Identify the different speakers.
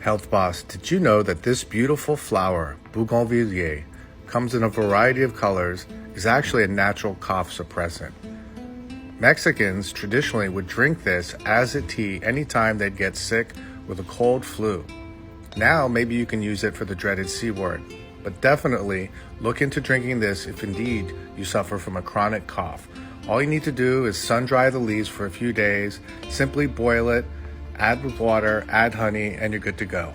Speaker 1: Health Boss, did you know that this beautiful flower, bougainvillea, comes in a variety of colors, is actually a natural cough suppressant? Mexicans traditionally would drink this as a tea anytime they'd get sick with a cold flu. Now maybe you can use it for the dreaded C word, but definitely look into drinking this if indeed you suffer from a chronic cough. All you need to do is sun dry the leaves for a few days, simply boil it, add with water, add honey, and you're good to go.